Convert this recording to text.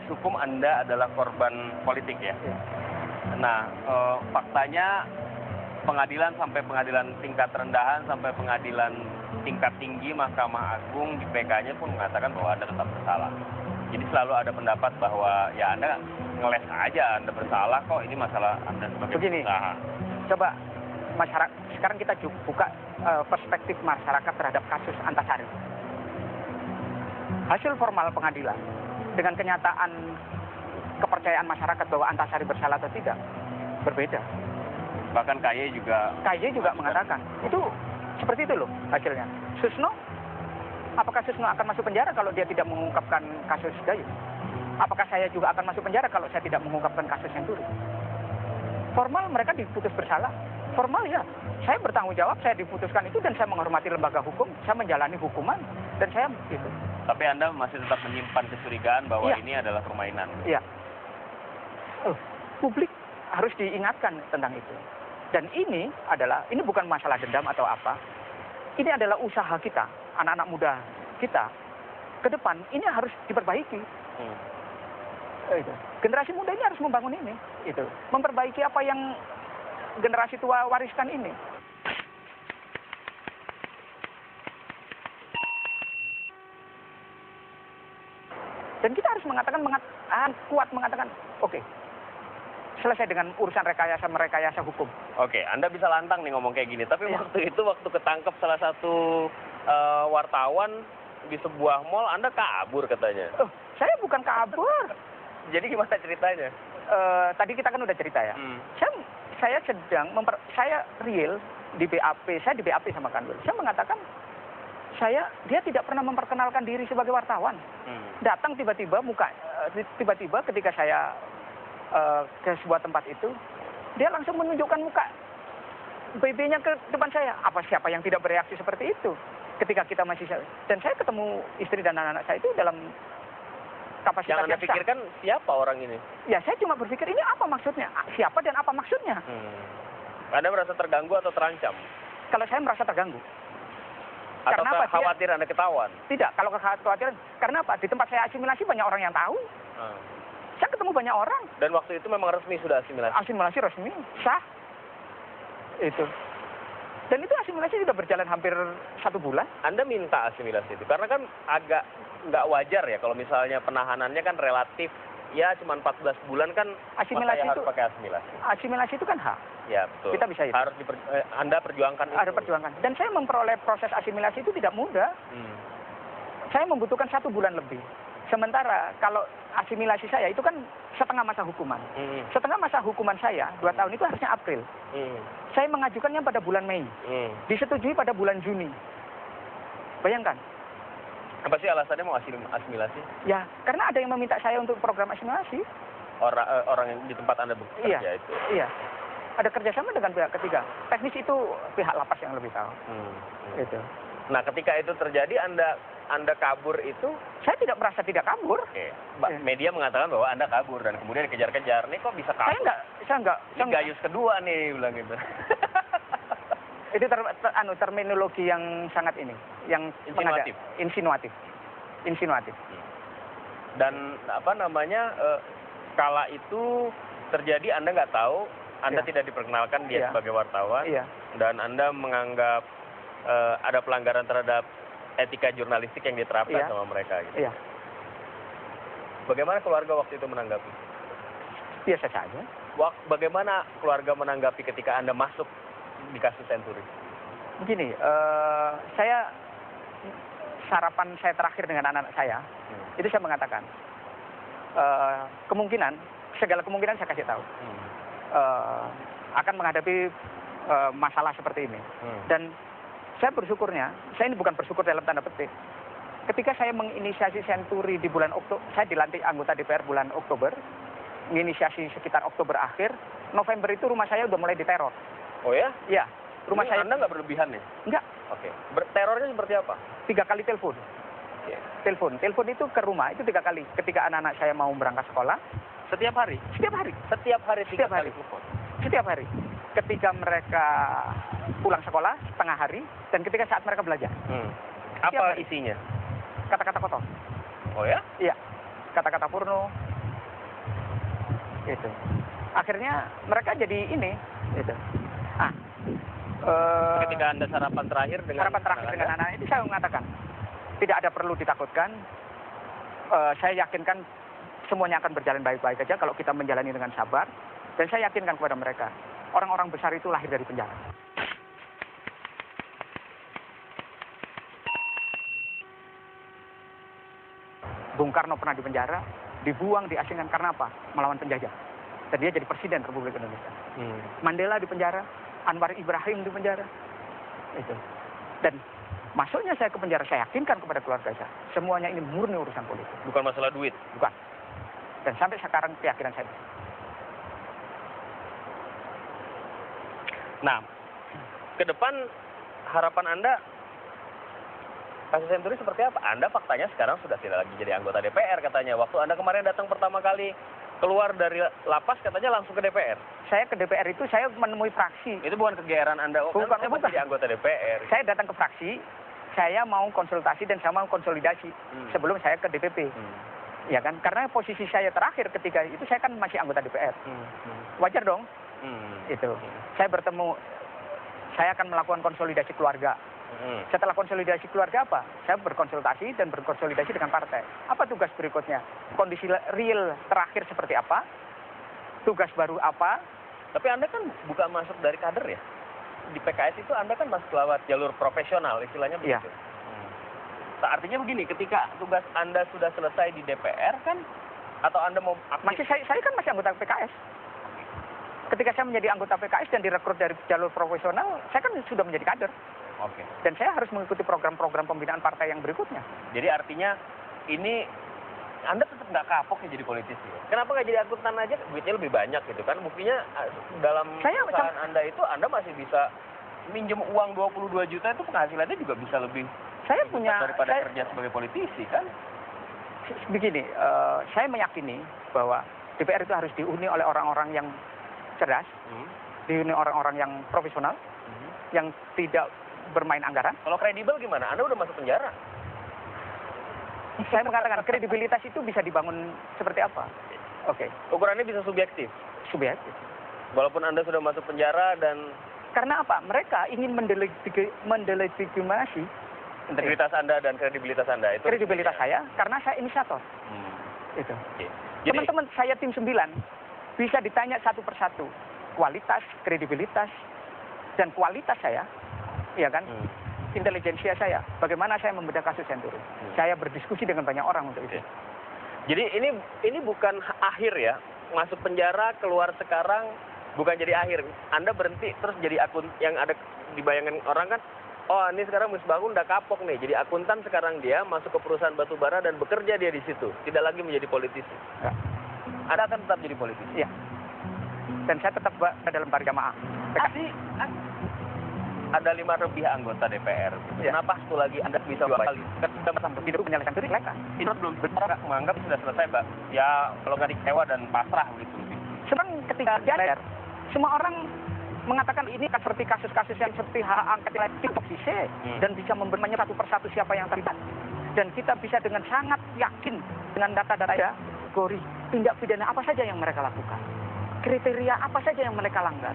hukum Anda adalah korban politik ya. Nah, faktanya pengadilan sampai pengadilan tingkat rendahan sampai pengadilan tingkat tinggi Mahkamah Agung di PK-nya pun mengatakan bahwa Anda tetap bersalah. Jadi selalu ada pendapat bahwa ya Anda ngeles aja Anda bersalah kok, ini masalah Anda sebagai pengusaha. Coba masyarakat sekarang kita buka perspektif masyarakat terhadap kasus Antasari. Hasil formal pengadilan dengan kenyataan kepercayaan masyarakat bahwa Antasari bersalah atau tidak berbeda. Bahkan KY juga mengatakan itu seperti itu loh hasilnya. Susno, apakah Susno akan masuk penjara kalau dia tidak mengungkapkan kasus Gayus? Apakah saya juga akan masuk penjara kalau saya tidak mengungkapkan kasus Senturi? Formal mereka diputus bersalah. Formal ya, saya bertanggung jawab, saya diputuskan itu dan saya menghormati lembaga hukum, saya menjalani hukuman dan saya itu. Tapi Anda masih tetap menyimpan kecurigaan bahwa ini adalah permainan. Iya. Publik harus diingatkan tentang itu. Dan ini bukan masalah dendam atau apa. Ini adalah usaha kita, anak-anak muda kita. Ke depan ini harus diperbaiki. Generasi muda ini harus membangun ini. Memperbaiki apa yang generasi tua wariskan ini. Dan kita harus kuat mengatakan, oke, selesai dengan urusan rekayasa hukum. Oke, Anda bisa lantang nih ngomong kayak gini. Tapi waktu ketangkep salah satu wartawan di sebuah mall, Anda kabur katanya. Saya bukan kabur. Jadi gimana ceritanya? Tadi kita kan udah cerita ya. Saya saya real di BAP, saya di BAP sama Kanwil. Saya mengatakan, dia tidak pernah memperkenalkan diri sebagai wartawan. Datang tiba-tiba ketika saya ke sebuah tempat itu, dia langsung menunjukkan muka BB-nya ke depan saya. Siapa yang tidak bereaksi seperti itu ketika kita masih, dan saya ketemu istri dan anak-anak saya itu dalam kapasitas yang Anda pikirkan siapa orang ini? Ya, saya cuma berpikir ini apa maksudnya, siapa dan apa maksudnya. Anda merasa terganggu atau terancam? Kalau saya merasa terganggu. Atau karena khawatir Anda ketahuan? Tidak, kalau kekhawatiran, karena apa? Di tempat saya asimilasi banyak orang yang tahu. Saya ketemu banyak orang. Dan waktu itu memang resmi sudah asimilasi? Asimilasi resmi, sah. Itu. Dan itu asimilasi sudah berjalan hampir 1 bulan. Anda minta asimilasi itu? Karena kan agak nggak wajar ya kalau misalnya penahanannya kan relatif, ya cuma 14 bulan kan asimilasi itu, harus pakai asimilasi. Asimilasi itu kan hak. Ya betul. Kita bisa itu. Harus Anda perjuangkan itu. Ada perjuangkan. Dan saya memperoleh proses asimilasi itu tidak mudah. Saya membutuhkan 1 bulan lebih. Sementara kalau asimilasi saya itu kan setengah masa hukuman. Setengah masa hukuman saya 2 tahun itu harusnya April. Saya mengajukannya pada bulan Mei. Disetujui pada bulan Juni. Bayangkan. Apa sih alasannya mau asimilasi? Ya, karena ada yang meminta saya untuk program asimilasi. Orang yang di tempat Anda bekerja itu? Iya. Ada kerjasama dengan pihak ketiga. Teknis itu pihak lapas yang lebih tahu. Itu. Nah, ketika itu terjadi, Anda kabur itu? Saya tidak merasa tidak kabur. Media mengatakan bahwa Anda kabur dan kemudian dikejar-kejar. Nih kok bisa kabur? Saya enggak. Ini Gayus kedua nih, bilang gitu. Itu terminologi yang sangat yang insinuatif. Dan kala itu terjadi Anda nggak tahu, Anda tidak diperkenalkan dia sebagai wartawan, dan Anda menganggap ada pelanggaran terhadap etika jurnalistik yang diterapkan sama mereka. Gitu. Bagaimana keluarga waktu itu menanggapi? Biasa saja. Bagaimana keluarga menanggapi ketika Anda masuk di kasus Senturi? Begini, sarapan saya terakhir dengan anak-anak saya, itu saya mengatakan, segala kemungkinan saya kasih tahu, akan menghadapi masalah seperti ini. Dan saya bersyukurnya, saya ini bukan bersyukur dalam tanda petik, ketika saya menginisiasi Senturi di bulan Oktober, saya dilantik anggota DPR bulan Oktober, menginisiasi sekitar Oktober akhir, November itu rumah saya udah mulai diteror. Oh ya? Iya. Rumah saya. Anda nggak berlebihan ya? Enggak. Oke. Terornya seperti apa? 3 kali telepon. Telepon itu ke rumah itu 3 kali. Ketika anak-anak saya mau berangkat sekolah. Setiap hari? Setiap hari. Setiap hari 3 kali telepon? Setiap hari. Ketika mereka pulang sekolah, setengah hari, dan ketika saat mereka belajar. Apa isinya? Kata-kata kotor. Oh ya? Iya. Kata-kata porno, Gitu. Akhirnya mereka jadi ini, gitu. Ah, Ketika Anda sarapan terakhir dengan anak-anak itu saya mengatakan tidak ada perlu ditakutkan. Saya yakinkan semuanya akan berjalan baik-baik aja kalau kita menjalani dengan sabar. Dan saya yakinkan kepada mereka, orang-orang besar itu lahir dari penjara. Bung Karno pernah di penjara, dibuang, diasingkan karena apa? Melawan penjajah. Dan dia jadi presiden Republik Indonesia. Mandela di penjara, Anwar Ibrahim di penjara. Itu. Dan masuknya saya ke penjara, saya yakinkan kepada keluarga saya, semuanya ini murni urusan politik. Bukan masalah duit. Bukan. Dan sampai sekarang keyakinan saya. Nah, ke depan harapan Anda kasus Senturi seperti apa? Anda faktanya sekarang sudah tidak lagi jadi anggota DPR katanya. Waktu Anda kemarin datang pertama kali keluar dari lapas katanya langsung ke DPR. Saya ke DPR itu saya menemui fraksi. Itu bukan kegeeran Anda, Bukan, kan bukan. jadi anggota DPR. Saya datang ke fraksi, saya mau konsultasi dan saya mau konsolidasi sebelum saya ke DPP. Ya kan? Karena posisi saya terakhir ketika itu saya kan masih anggota DPR. Wajar dong. Itu. Saya bertemu, saya akan melakukan konsolidasi keluarga. Setelah konsolidasi keluarga apa? Saya berkonsultasi dan berkonsolidasi dengan partai. Apa tugas berikutnya? Kondisi real terakhir seperti apa? Tugas baru apa? Tapi Anda kan bukan masuk dari kader ya? Di PKS itu Anda kan masuk lewat jalur profesional, istilahnya begitu. Iya. Nah, artinya begini, ketika tugas Anda sudah selesai di DPR kan, atau Anda mau aktif? Saya kan masih anggota PKS. Ketika saya menjadi anggota PKS dan direkrut dari jalur profesional, saya kan sudah menjadi kader. Oke. Dan saya harus mengikuti program-program pembinaan partai yang berikutnya. Jadi artinya ini Anda tetap nggak kapok ya jadi politisi. Kenapa nggak jadi akuntan aja? Duitnya lebih banyak gitu kan. Buktinya dalam perusahaan Anda itu Anda masih bisa minjem uang 22 juta itu penghasilannya juga bisa lebih saya daripada kerja sebagai politisi kan. Begini, saya meyakini bahwa DPR itu harus dihuni oleh orang-orang yang cerdas, dihuni orang-orang yang profesional, yang tidak bermain anggaran. Kalau kredibel gimana? Anda udah masuk penjara. Saya mengatakan kredibilitas itu bisa dibangun seperti apa? Oke. Ukurannya bisa subjektif. Subjektif. Walaupun Anda sudah masuk penjara dan karena apa? Mereka ingin mendelegitimasi integritas Anda dan kredibilitas Anda itu. Kredibilitas saya karena saya inisiator. Itu. Oke. Teman-teman saya tim 9 bisa ditanya satu persatu kualitas, kredibilitas, dan kualitas saya, ya kan? Intelijensia saya, bagaimana saya membedah kasus Senturi. Saya berdiskusi dengan banyak orang untuk itu. Jadi ini bukan akhir ya, masuk penjara keluar sekarang bukan jadi akhir. Anda berhenti terus jadi akun yang ada dibayangkan orang kan. Oh ini sekarang Misbahun udah kapok nih, jadi akuntan sekarang dia masuk ke perusahaan batubara dan bekerja dia di situ, tidak lagi menjadi politisi. Ya. Anda akan tetap jadi politisi. Iya. Dan saya tetap dalam berjamaah. Ada 5 lebih anggota DPR. Ya. Kenapa satu lagi Anda bisa kembali? Ketika sampai hidup menyelesaikan Senturi, silakan. Ini belum benar menganggap sudah selesai, Mbak. Ya kalau nggak dikecewa dan pasrah begitu. Sebenarnya ketika DPR, semua orang mengatakan ini kan seperti kasus-kasus yang seperti hak angket toksise dan bisa membermanya satu persatu siapa yang terlibat. Dan kita bisa dengan sangat yakin dengan data-data ya, kategori tindak pidana apa saja yang mereka lakukan, kriteria apa saja yang mereka langgar.